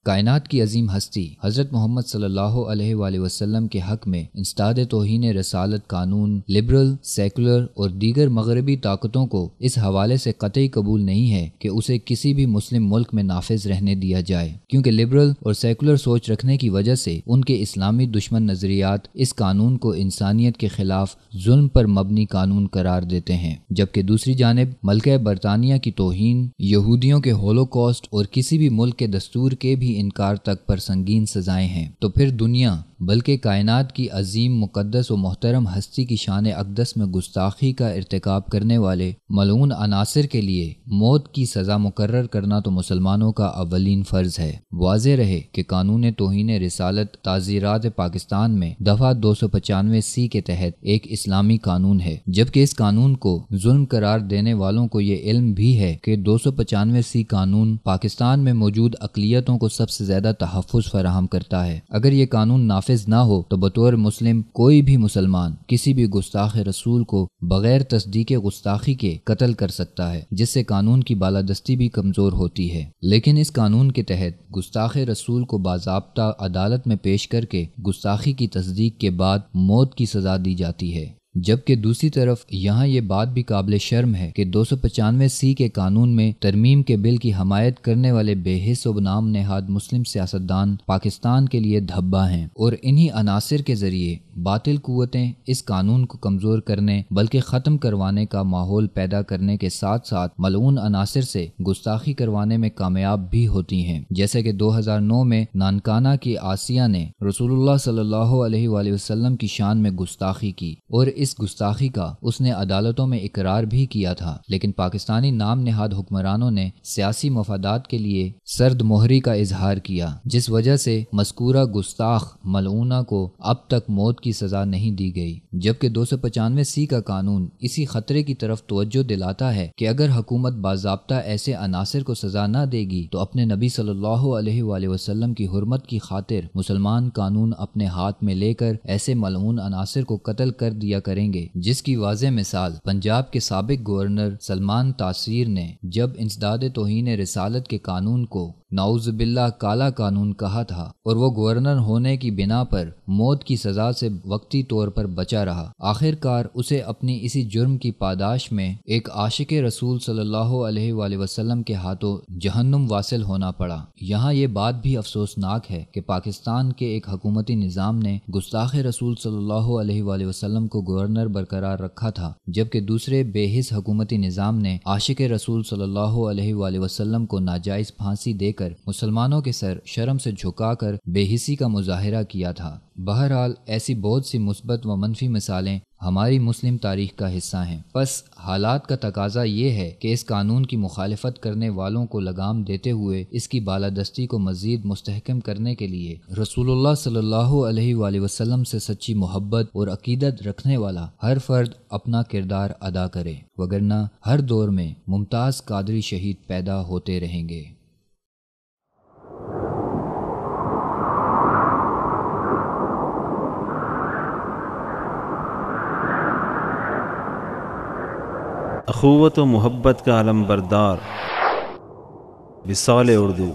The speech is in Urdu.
کائنات کی عظیم ہستی حضرت محمد صلی اللہ علیہ وآلہ وسلم کے حق میں انسداد توہین رسالت قانون، لبرل، سیکولر اور دیگر مغربی طاقتوں کو اس حوالے سے قطعی قبول نہیں ہے کہ اسے کسی بھی مسلم ملک میں نافذ رہنے دیا جائے، کیونکہ لبرل اور سیکولر سوچ رکھنے کی وجہ سے ان کے اسلامی دشمن نظریات اس قانون کو انسانیت کے خلاف ظلم پر مبنی قانون قرار دیتے ہیں، جبکہ دوسری جانب ملکہ برطانیہ کی توہین، یہودیوں کے ہولوکاسٹ اور کسی بھی ملک کے دستور کے بھی انکار تک پر سنگین سزائیں ہیں۔ تو پھر دنیا بلکہ کائنات کی عظیم مقدس و محترم ہستی کی شان اقدس میں گستاخی کا ارتکاب کرنے والے ملعون عناصر کے لیے موت کی سزا مقرر کرنا تو مسلمانوں کا اولین فرض ہے۔ واضح رہے کہ قانون توہین رسالت تعزیرات پاکستان میں دفعہ 295 کے تحت ایک اسلامی قانون ہے، جبکہ اس قانون کو ظلم قرار دینے والوں کو یہ علم بھی ہے کہ 295 قانون پاکستان میں موجود اقلیتوں کو سب سے زیادہ تحفظ فراہم کرتا ہے۔ اگر یہ قانون نافذ نہ ہو تو بطور مسلم کوئی بھی مسلمان کسی بھی گستاخ رسول کو بغیر تصدیق گستاخی کے قتل کر سکتا ہے، جس سے قانون کی بالادستی بھی کمزور ہوتی ہے۔ لیکن اس قانون کے تحت گستاخ رسول کو باضابطہ عدالت میں پیش کر کے گستاخی کی تصدیق کے بعد موت کی سزا دی جاتی ہے، جبکہ دوسری طرف یہاں یہ بات بھی قابل شرم ہے کہ 295 کے قانون میں ترمیم کے بل کی حمایت کرنے والے بے حس و نام نہاد مسلم سیاستدان پاکستان کے لیے دھبا ہیں، اور انہی عناصر کے ذریعے باطل قوتیں اس قانون کو کمزور کرنے بلکہ ختم کروانے کا ماحول پیدا کرنے کے ساتھ ساتھ ملعون عناصر سے گستاخی کروانے میں کامیاب بھی ہوتی ہیں، جیسے کہ 2009 میں نانکانہ کی آسیہ نے رسول اللہ صلی اللہ علیہ وآلہ وسلم کی شان میں گستاخی کی، اور اس گستاخی کا اس نے عدالتوں میں اقرار بھی کیا تھا، لیکن پاکستانی نام نہاد حکمرانوں نے سیاسی مفادات کے لیے سرد مہری کا اظہار کیا، جس وجہ سے مذکورہ گستاخ ملعونہ کو اب تک موت کی سزا نہیں دی گئی، جبکہ 295 کا قانون اسی خطرے کی طرف توجہ دلاتا ہے کہ اگر حکومت باضابطہ ایسے عناصر کو سزا نہ دے گی تو اپنے نبی صلی اللہ علیہ وآلہ وسلم کی حرمت کی خاطر مسلمان قانون اپنے ہاتھ میں لے کر ایسے ملعون عناصر کو قتل کر دیا کریں گے، جس کی واضح مثال پنجاب کے سابق گورنر سلمان تاثیر نے جب انسداد توہین رسالت کے قانون کو نعوذ باللہ کالا قانون کہا تھا، اور وہ گورنر ہونے کی بنا پر موت کی سزا سے وقتی طور پر بچا رہا، آخر کار اسے اپنی اسی جرم کی پاداش میں ایک عاشق رسول صلی اللہ علیہ وآلہ وسلم کے ہاتھوں جہنم واصل ہونا پڑا۔ یہاں یہ بات بھی افسوسناک ہے کہ پاکستان کے ایک حکومتی نظام نے گستاخ رسول صلی اللہ علیہ وآلہ وسلم کو گورنر برقرار رکھا تھا، جبکہ دوسرے بے حس حکومتی نظام نے عاشق رسول صلی اللہ علیہ وآلہ وسلم کو ناجائز پھانسی دے کر مسلمانوں کے سر شرم سے جھکا کر بے حسی کا مظاہرہ کیا تھا۔ بہرحال ایسی بہت سی مثبت و منفی مثالیں ہماری مسلم تاریخ کا حصہ ہیں، بس حالات کا تقاضا یہ ہے کہ اس قانون کی مخالفت کرنے والوں کو لگام دیتے ہوئے اس کی بالادستی کو مزید مستحکم کرنے کے لیے رسول اللہ صلی اللہ علیہ وآلہ وسلم سے سچی محبت اور عقیدت رکھنے والا ہر فرد اپنا کردار ادا کرے، وگرنہ ہر دور میں ممتاز قادری شہید پیدا ہوتے رہیں گے۔ اخوت و محبت کا علم بردار وصال اردو۔